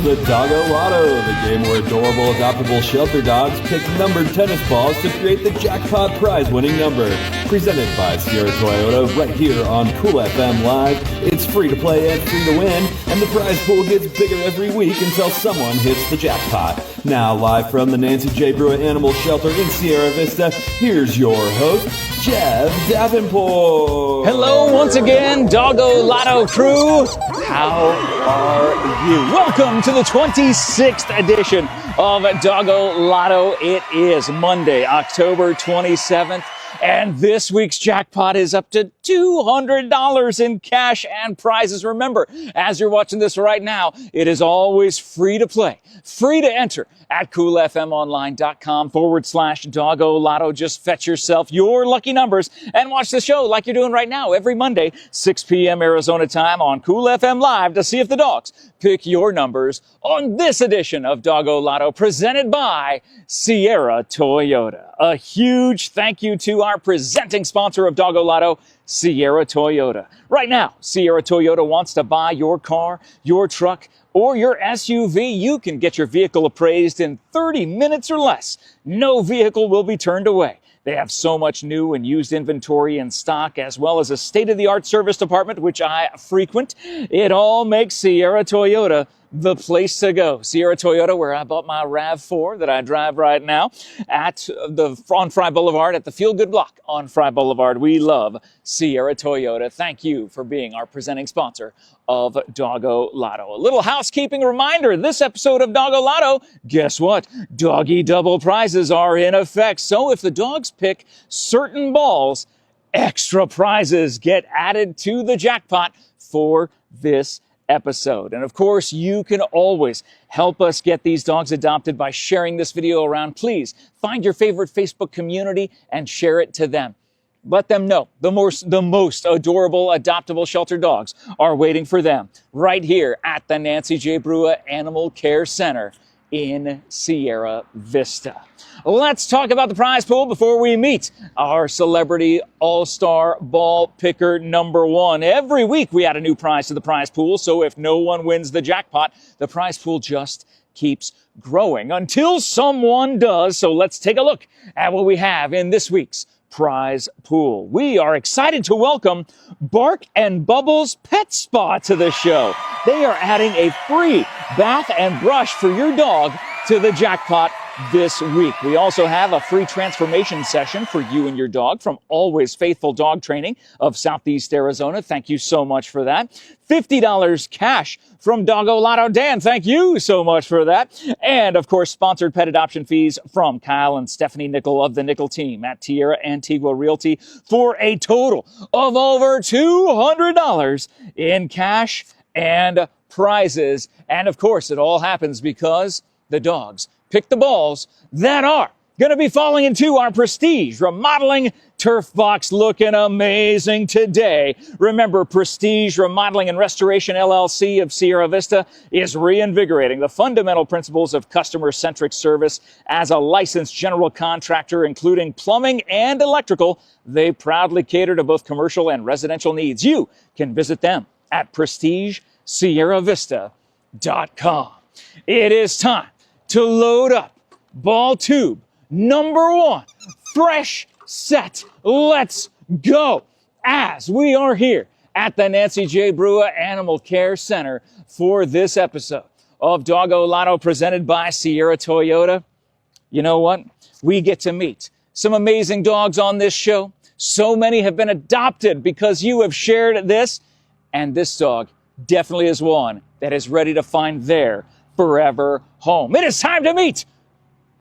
the Dogolotto, the game where adorable adoptable shelter dogs pick numbered tennis balls to create the jackpot prize-winning number. Presented by Sierra Toyota right here on Cool FM Live. It's free to play and free to win, and the prize pool gets bigger every week until someone hits the jackpot. Now, live from the Nancy J. Brewer Animal Shelter in Sierra Vista, here's your host, Jeff Davenport. Hello once again, Dogolotto crew. How are you? Welcome to the 26th edition of Dogolotto. It is Monday, October 27th. And this week's jackpot is up to $200 in cash and prizes. Remember, as you're watching this right now, it is always free to play, free to enter at coolfmonline.com/Dogolotto. Just fetch yourself your lucky numbers and watch the show like you're doing right now every Monday, 6 p.m. Arizona time on Cool FM Live to see if the dogs pick your numbers on this edition of Dogolotto presented by Sierra Toyota. A huge thank you to our presenting sponsor of Dogolotto, Sierra Toyota. Right now, Sierra Toyota wants to buy your car, your truck, or your SUV. You can get your vehicle appraised in 30 minutes or less. No vehicle will be turned away. They have so much new and used inventory in stock, as well as a state-of-the-art service department, which I frequent. It all makes Sierra Toyota the place to go. Sierra Toyota, where I bought my RAV4 that I drive right now on Fry Boulevard at the Feel Good Block on Fry Boulevard. We love Sierra Toyota. Thank you for being our presenting sponsor of Dogolotto. A little housekeeping reminder, this episode of Dogolotto, guess what? Doggie Double Prizes are in effect. So if the dogs pick certain balls, extra prizes get added to the jackpot for this episode. And of course, you can always help us get these dogs adopted by sharing this video around. Please find your favorite Facebook community and share it to them. Let them know the most adorable adoptable shelter dogs are waiting for them right here at the Nancy J. Brewer Animal Care Center in Sierra Vista. Let's talk about the prize pool before we meet our celebrity all-star ball picker number one. Every week we add a new prize to the prize pool, so if no one wins the jackpot, the prize pool just keeps growing until someone does. So let's take a look at what we have in this week's prize pool. We are excited to welcome Bark and Bubbles Pet Spa to the show. They are adding a free bath and brush for your dog to the jackpot this week. We also have a free transformation session for you and your dog from Always Faithful Dog Training of Southeast Arizona. Thank you so much for that. $50 cash from Dogolotto. Dan, thank you so much for that. And of course, sponsored pet adoption fees from Kyle and Stephanie Nickell of the Nickell team at Tierra, Antigua, Realty for a total of over $200 in cash and prizes. And of course, it all happens because the dogs pick the balls that are going to be falling into our Prestige Remodeling Turf Box, looking amazing today. Remember, Prestige Remodeling and Restoration LLC of Sierra Vista is reinvigorating the fundamental principles of customer-centric service as a licensed general contractor, including plumbing and electrical. They proudly cater to both commercial and residential needs. You can visit them at PrestigeSierraVista.com. It is time to load up ball tube number one. Fresh, set, let's go. As we are here at the Nancy J. Brewer Animal Care Center for this episode of Dogolotto presented by Sierra Toyota. You know what? We get to meet some amazing dogs on this show. So many have been adopted because you have shared this, and this dog definitely is one that is ready to find their forever home. It is time to meet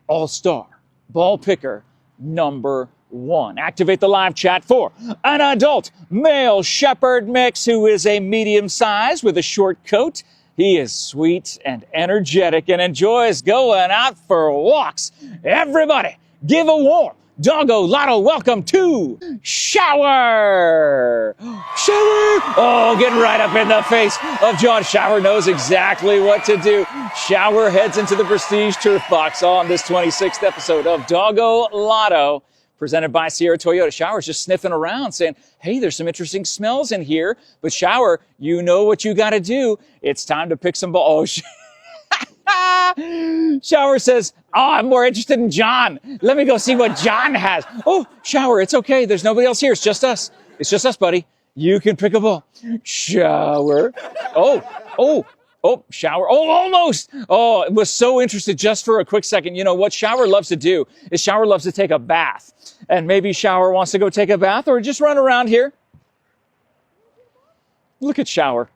all-star ball picker number one. Activate the live chat for an adult male shepherd mix who is a medium size with a short coat. He is sweet and energetic and enjoys going out for walks. Everybody, give a warm Dogolotto welcome to Shower! Shower! Oh, getting right up in the face of John. Shower knows exactly what to do. Shower heads into the Prestige Turf Box on this 26th episode of Dogolotto, presented by Sierra Toyota. Shower's just sniffing around saying, hey, there's some interesting smells in here. But Shower, you know what you got to do. It's time to pick some balls. Oh, Shower says, oh, I'm more interested in John. Let me go see what John has. Oh, Shower, it's okay. There's nobody else here. It's just us. It's just us, buddy. You can pick a ball. Shower. Oh, Shower. Oh, almost. Oh, it was so interested just for a quick second. You know what Shower loves to do is Shower loves to take a bath. And maybe Shower wants to go take a bath or just run around here. Look at Shower.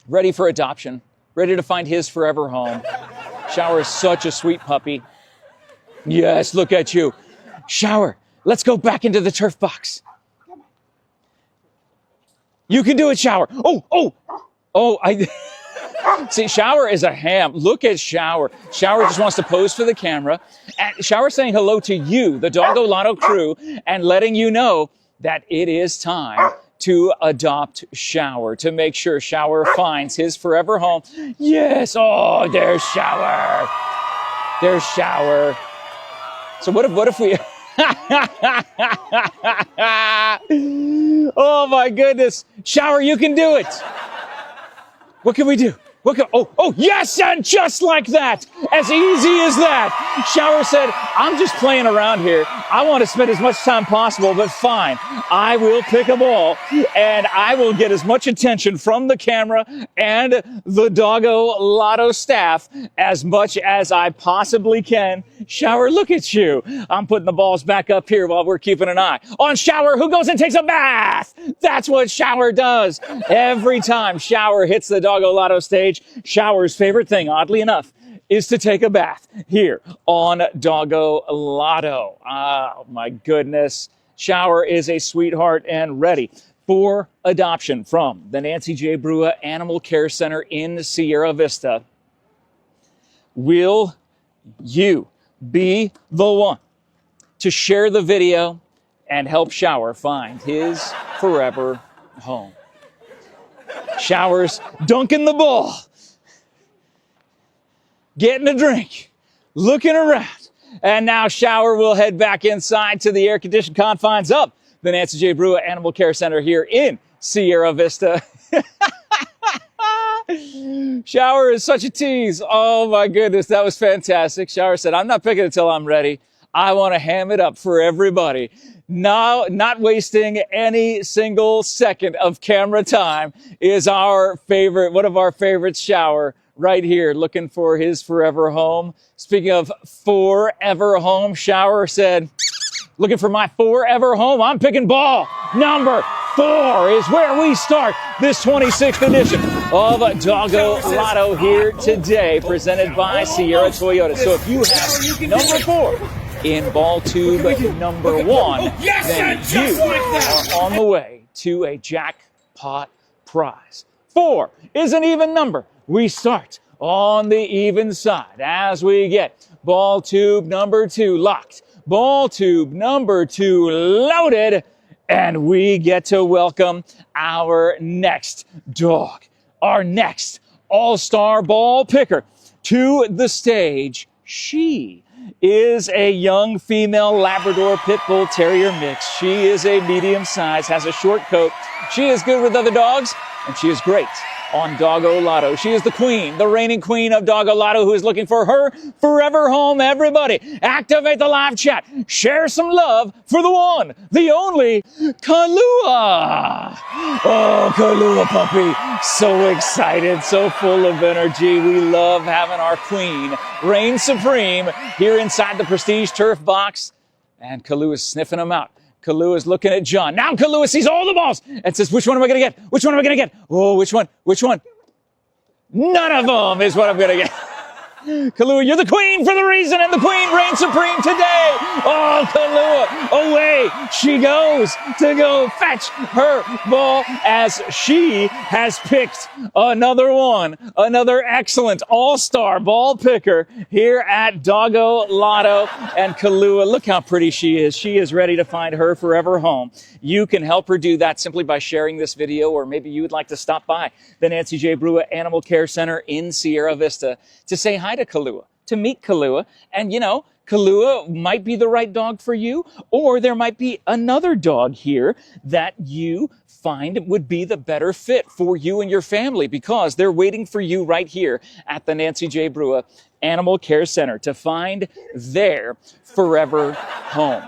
Ready for adoption. Ready to find his forever home. Shower is such a sweet puppy. Yes, look at you. Shower, let's go back into the turf box. You can do it, Shower. See, Shower is a ham. Look at Shower. Shower just wants to pose for the camera. And Shower saying hello to you, the Dogolotto crew, and letting you know that it is time to adopt Shower, to make sure Shower finds his forever home. Yes, oh, there's Shower. There's Shower. So what if we... Oh my goodness. Shower, you can do it. What can we do? Oh, yes, and just like that, as easy as that. Shower said, I'm just playing around here. I want to spend as much time possible, but fine. I will pick a ball, and I will get as much attention from the camera and the Dogolotto staff as much as I possibly can. Shower, look at you. I'm putting the balls back up here while we're keeping an eye on Shower, who goes and takes a bath. That's what Shower does. Every time Shower hits the Dogolotto stage, Shower's favorite thing, oddly enough, is to take a bath here on Dogolotto. Oh, my goodness. Shower is a sweetheart and ready for adoption from the Nancy J. Brua Animal Care Center in Sierra Vista. Will you be the one to share the video and help Shower find his forever home? Shower's dunking the ball, getting a drink, looking around, and now Shower will head back inside to the air-conditioned confines of the Nancy J. Brua Animal Care Center here in Sierra Vista. Shower is such a tease. Oh my goodness, that was fantastic. Shower said, I'm not picking it till I'm ready. I want to ham it up for everybody. Now, not wasting any single second of camera time is our favorite, one of our favorites, Shower, right here, looking for his forever home. Speaking of forever home, Shower said, looking for my forever home, I'm picking ball number 4 is where we start this 26th edition of Dogolotto here today, presented by Sierra Toyota. So if you have number 4 in ball tube number 1, then you are on the way to a jackpot prize. 4 is an even number. We start on the even side as we get ball tube number 2 locked, ball tube number 2 loaded, and we get to welcome our next dog, our next all-star ball picker to the stage. She is a young female Labrador Pit Bull Terrier mix. She is a medium size, has a short coat. She is good with other dogs, and she is great on Dogolotto. She is the queen, the reigning queen of Dogolotto, who is looking for her forever home. Everybody, activate the live chat. Share some love for the one, the only, KAHLUA. Oh, KAHLUA puppy. So excited, so full of energy. We love having our queen reign supreme here inside the Prestige Turf box. And KAHLUA is sniffing them out. KAHLUA is looking at John. Now KAHLUA sees all the balls and says, which one am I going to get? Which one am I going to get? Oh, which one? Which one? None of them is what I'm going to get. KAHLUA, you're the queen for the reason, and the queen reigns supreme today. Oh, KAHLUA, away she goes to go fetch her ball as she has picked another one, another excellent all-star ball picker here at Dogolotto. And KAHLUA, look how pretty she is. She is ready to find her forever home. You can help her do that simply by sharing this video, or maybe you would like to stop by the Nancy J. Brua Animal Care Center in Sierra Vista to say hi to KAHLUA, to meet KAHLUA. And you know, KAHLUA might be the right dog for you, or there might be another dog here that you find would be the better fit for you and your family, because they're waiting for you right here at the Nancy J. Brewer Animal Care Center to find their forever home.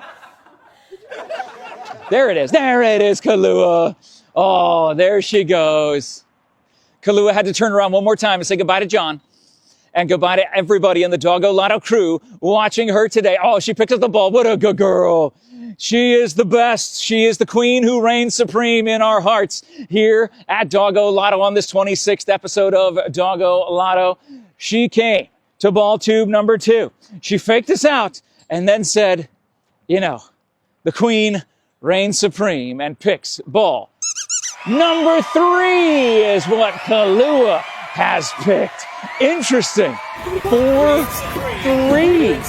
There it is, KAHLUA. Oh, there she goes. KAHLUA had to turn around one more time and say goodbye to John. And goodbye to everybody in the Dogolotto crew watching her today. Oh, she picked up the ball. What a good girl. She is the best. She is the queen who reigns supreme in our hearts here at Dogolotto on this 26th episode of Dogolotto. She came to ball tube number 2. She faked us out and then said, you know, the queen reigns supreme, and picks ball number 3 is what KAHLUA has picked. Interesting. 4-3.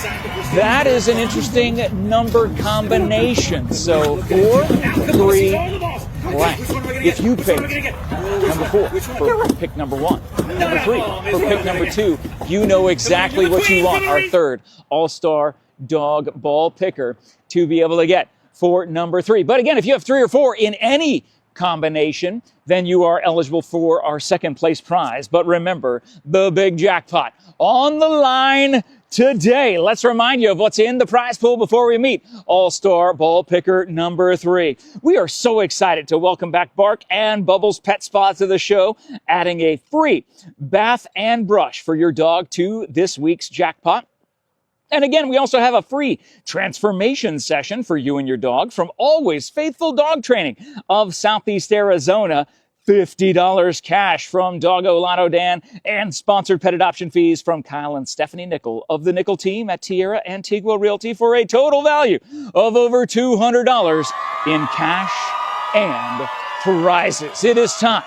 That is an interesting number combination. So 4-3 blank. If you pick number 4 for pick number 1, number 3 for pick number 2, you know exactly what you want. Our third all-star dog ball picker to be able to get for number 3. But again, if you have 3 or 4 in any combination, then you are eligible for our second place prize. But remember, the big jackpot on the line today. Let's remind you of what's in the prize pool before we meet all-star ball picker number 3. We are so excited to welcome back Bark and Bubbles Pet Spa to the show, adding a free bath and brush for your dog to this week's jackpot. And again, we also have a free transformation session for you and your dog from Always Faithful Dog Training of Southeast Arizona. $50 cash from Dogolotto Dan, and sponsored pet adoption fees from Kyle and Stephanie Nickell of the Nickell team at Tierra Antigua Realty for a total value of over $200 in cash and prizes. It is time.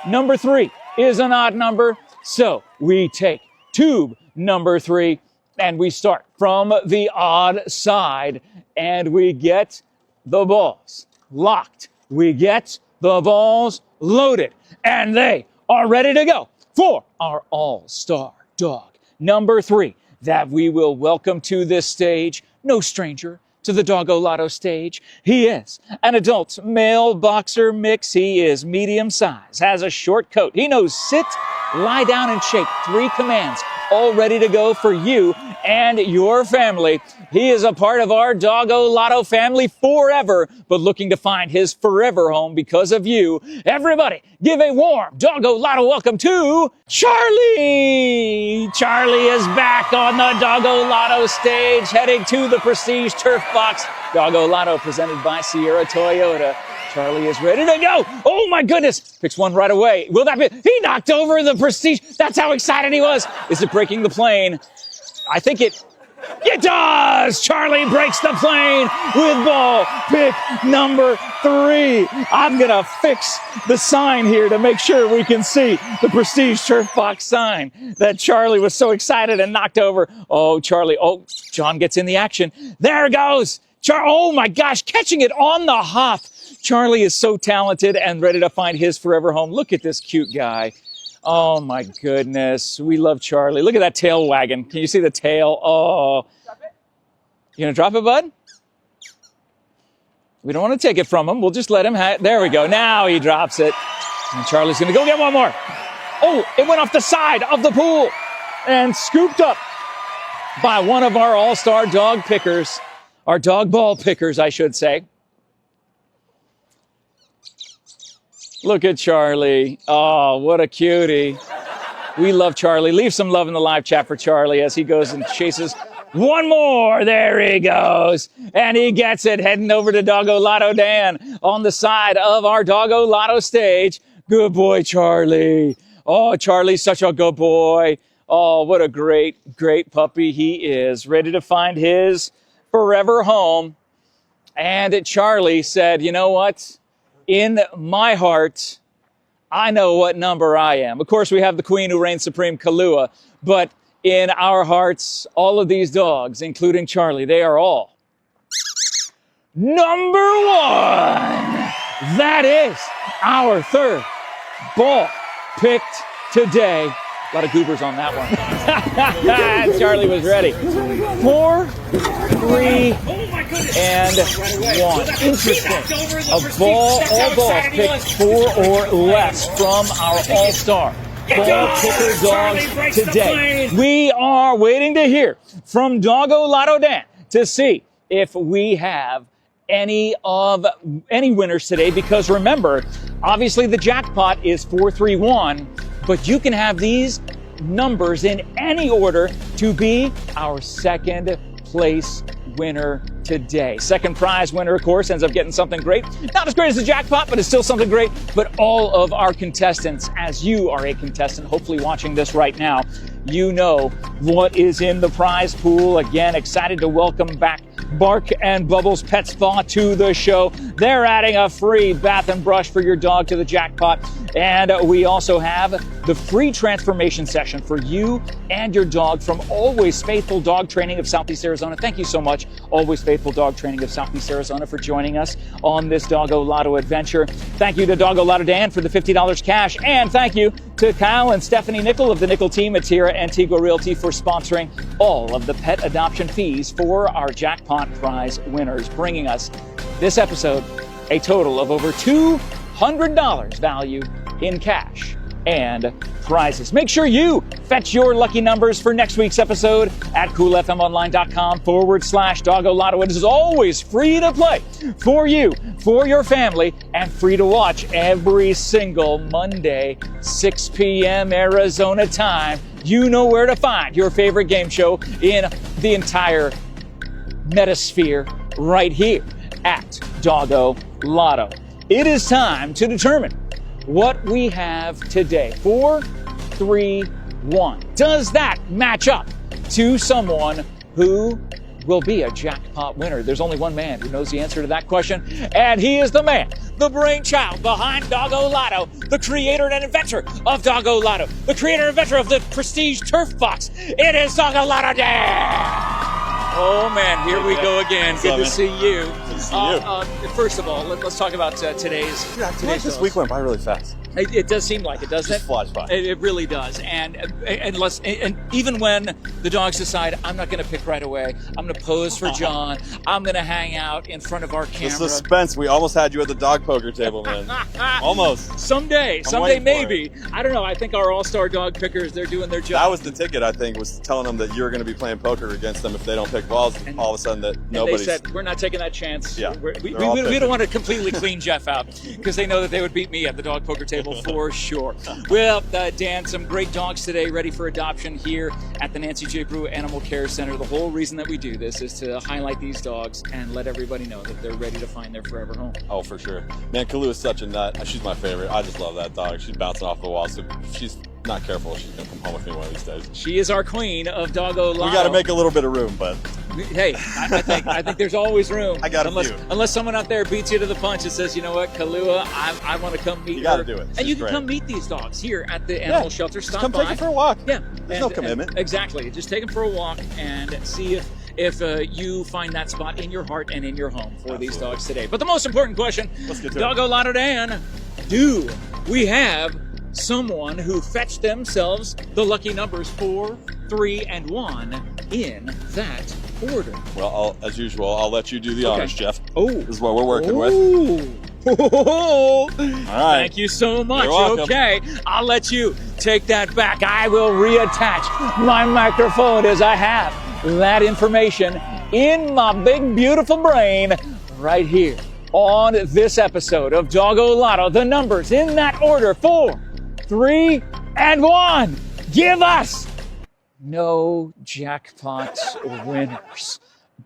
Number 3 is an odd number, so we take tube number 3. And we start from the odd side, and we get the balls locked. We get the balls loaded, and they are ready to go for our all-star dog number 3 that we will welcome to this stage. No stranger to the Dogolotto stage. He is an adult male boxer mix. He is medium size, has a short coat. He knows sit, lie down, and shake. 3 commands, all ready to go for you and your family. He is a part of our Dogolotto family forever, but looking to find his forever home because of you. Everybody, give a warm Dogolotto welcome to Charlie! Charlie is back on the Dogolotto stage, heading to the Prestige Turf Box. Dogolotto presented by Sierra Toyota. Charlie is ready to go. Oh my goodness. Picks one right away. Will that be? He knocked over the Prestige. That's how excited he was. Is it breaking the plane? I think it does. Charlie breaks the plane with ball pick number 3. I'm going to fix the sign here to make sure we can see the Prestige Turf Box sign that Charlie was so excited and knocked over. Oh, Charlie. Oh, John gets in the action. There goes. Oh my gosh, catching it on the hop. Charlie is so talented and ready to find his forever home. Look at this cute guy. Oh my goodness. We love Charlie. Look at that tail wagging. Can you see the tail? Oh. You gonna drop it, bud? We don't want to take it from him. We'll just let him there we go. Now he drops it. And Charlie's gonna go get one more. Oh, it went off the side of the pool and scooped up by one of our all-star dog pickers. Our dog ball pickers, I should say. Look at Charlie. Oh, what a cutie. We love Charlie. Leave some love in the live chat for Charlie as he goes and chases one more. There he goes. And he gets it, heading over to Dogolotto Dan on the side of our Dogolotto stage. Good boy, Charlie. Oh, Charlie's such a good boy. Oh, what a great, great puppy he is. Ready to find his forever home. And Charlie said, you know what? In my heart, I know what number I am. Of course, we have the queen who reigns supreme, KAHLUA, but in our hearts, all of these dogs, including Charlie, they are all number 1. That is our third ball picked today. lot of goobers on that one. Charlie was ready. 4, 3, and 1. Interesting. All balls picked 4 or less from our all-star ball picker dogs today. We are waiting to hear from Dogolotto Dan to see if we have any winners today, because remember, obviously the jackpot is 431, but you can have these numbers in any order to be our second place winner today. Second prize winner, of course, ends up getting something great. Not as great as the jackpot, but it's still something great. But all of our contestants, as you are a contestant, hopefully watching this right now, you know what is in the prize pool. Again, excited to welcome back Bark and Bubbles Pet Spa to the show. They're adding a free bath and brush for your dog to the jackpot. And we also have the free transformation session for you and your dog from Always Faithful Dog Training of Southeast Arizona. Thank you so much, Always Faithful Dog Training of Southeast Arizona, for joining us on this Dogolotto adventure. Thank you to Dogolotto Dan for the $50 cash. And thank you to Kyle and Stephanie Nickell of the Nickell team at Tierra, Antigua Realty for sponsoring all of the pet adoption fees for our jackpot prize winners, bringing us this episode a total of over $200 value in cash and prizes. Make sure you fetch your lucky numbers for next week's episode at coolfmonline.com/Dogolotto. It is always free to play for you, for your family, and free to watch every single Monday, 6 p.m. Arizona time. You know where to find your favorite game show in the entire metasphere right here at Dogolotto. It is time to determine what we have today. 4, 3, 1. Does that match up to someone who will be a jackpot winner? There's only one man who knows the answer to that question, and he is the man, the brainchild behind Dogolotto, the creator and inventor of Dogolotto, the creator and inventor of the prestige turf box. It is Dogolotto Dan! Oh man, here we go again. Good to see you. Good to see you. First of all, let's talk about today's This week went by really fast. It does seem like it, doesn't it? Just flies by. It really does. And even when the dogs decide, I'm not going to pick right away, I'm going to pose for John, I'm going to hang out in front of our camera. The suspense. We almost had you at the dog poker table, man. Almost. Someday maybe. I don't know. I think our all-star dog pickers, they're doing their job. That was the ticket, I think, was telling them that you're going to be playing poker against them if they don't pick balls. And all of a sudden that nobody's... They said, we're not taking that chance. Yeah, we don't want to completely clean Jeff out, because they know that they would beat me at the dog poker table for sure. Well, Dan, some great dogs today ready for adoption here at the Nancy J. Brew Animal Care Center. The whole reason that we do this is to highlight these dogs and let everybody know that they're ready to find their forever home. Oh, for sure. Man, KAHLUA is such a nut. She's my favorite. I just love that dog. She's bouncing off the wall, so she's not careful. She's going to come home with me one of these days. She is our queen of Dogolotto. We got to make a little bit of room, but... Hey, I think there's always room. I got a few. Unless someone out there beats you to the punch and says, you know what, KAHLUA, I want to come meet her. You got to do it. And you can come meet these dogs here at the animal shelter. Stop come by. take them for a walk. Yeah. There's no commitment. Exactly. Just take them for a walk and see if you find that spot in your heart and in your home for these dogs today. But the most important question, let's get to Dogolotto Dan, do we have someone who fetched themselves the lucky numbers 4, 3, and 1 in that order? Well, as usual, I'll let you do the honors, Jeff. Oh. This is what we're working with. All right. Thank you so much. You're welcome. Okay, I'll let you take that back. I will reattach my microphone as I have that information in my big, beautiful brain right here on this episode of Dogolotto. The numbers in that order: 4, 3, and 1. Give us no jackpot winners,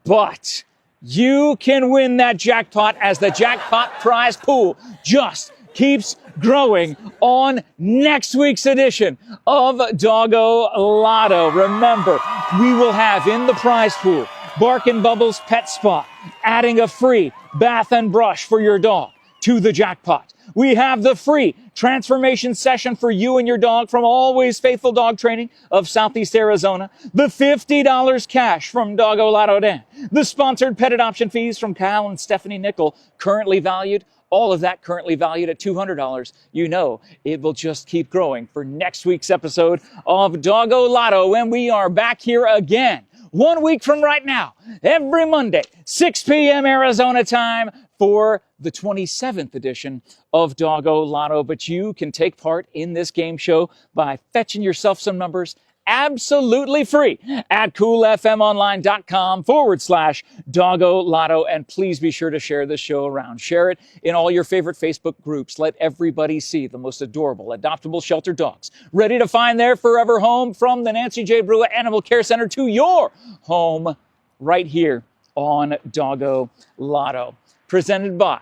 but you can win that jackpot as the jackpot prize pool just keeps growing on next week's edition of Dogolotto. Remember, we will have in the prize pool Bark and Bubbles Pet Spa, adding a free bath and brush for your dog to the jackpot. We have the free transformation session for you and your dog from Always Faithful Dog Training of Southeast Arizona. The $50 cash from Dogolotto Dan. The sponsored pet adoption fees from Kyle and Stephanie Nickell, currently valued All of that currently valued at $200. You know it will just keep growing for next week's episode of Dogolotto when we are back here again 1 week from right now, every Monday, 6 p.m. Arizona time for the 27th edition of Dogolotto. But you can take part in this game show by fetching yourself some numbers absolutely free at coolfmonline.com/Dogolotto. And please be sure to share this show around. Share it in all your favorite Facebook groups. Let everybody see the most adorable adoptable shelter dogs ready to find their forever home, from the Nancy J. Brewer Animal Care Center to your home right here on Dogolotto. Presented by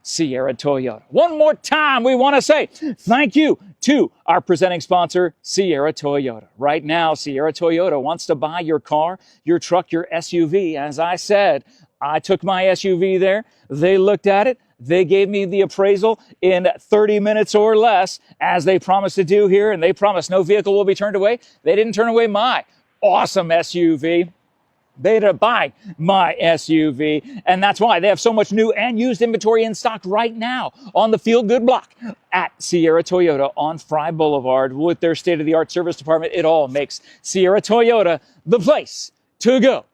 Sierra Toyota. One more time, we want to say thank you to our presenting sponsor, Sierra Toyota. Right now, Sierra Toyota wants to buy your car, your truck, your SUV. As I said, I took my SUV there. They looked at it. They gave me the appraisal in 30 minutes or less, as they promised to do here, and they promised no vehicle will be turned away. They didn't turn away my awesome SUV. They to buy my SUV, and that's why they have so much new and used inventory in stock right now on the Feel Good block at Sierra Toyota on Fry Boulevard. With their state-of-the-art service department, it all makes Sierra Toyota the place to go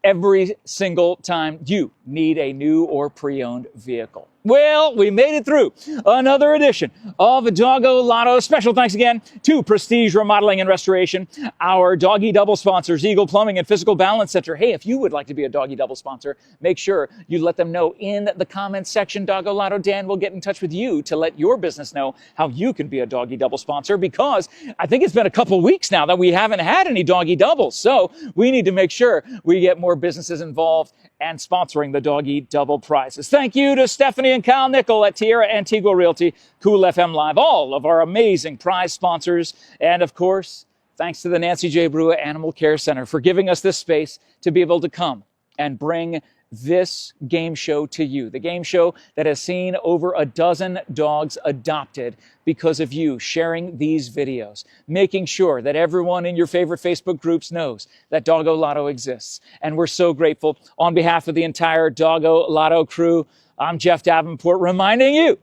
every single time you need a new or pre-owned vehicle. Well, we made it through another edition of Dogolotto. Special thanks again to Prestige Remodeling and Restoration, our Doggie Double sponsors, Eagle Plumbing and Physical Balance Center. Hey, if you would like to be a Doggie Double sponsor, make sure you let them know in the comments section. Dogolotto Dan will get in touch with you to let your business know how you can be a Doggie Double sponsor, because I think it's been a couple weeks now that we haven't had any Doggie Doubles. So we need to make sure we get more businesses involved and sponsoring the Doggie Double Prizes. Thank you to Stephanie and Kyle Nickell at Tierra, Antigua Realty, Cool FM Live, all of our amazing prize sponsors. And of course, thanks to the Nancy J. Brewer Animal Care Center for giving us this space to be able to come and bring this game show to you. The game show that has seen over a dozen dogs adopted because of you sharing these videos, making sure that everyone in your favorite Facebook groups knows that Dogolotto exists. And we're so grateful. On behalf of the entire Dogolotto crew, I'm Jeff Davenport, reminding you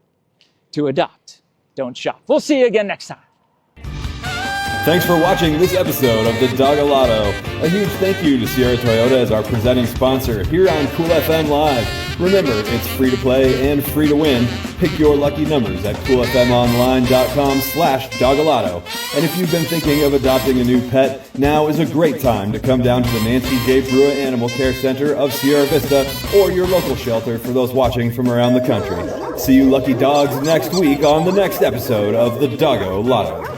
to adopt, don't shop. We'll see you again next time. Thanks for watching this episode of the Dogolotto. A huge thank you to Sierra Toyota as our presenting sponsor here on Cool FM Live. Remember, it's free to play and free to win. Pick your lucky numbers at coolfmonline.com/Dogolotto. And if you've been thinking of adopting a new pet, now is a great time to come down to the Nancy J. Brewer Animal Care Center of Sierra Vista, or your local shelter for those watching from around the country. See you lucky dogs next week on the next episode of the Dogolotto.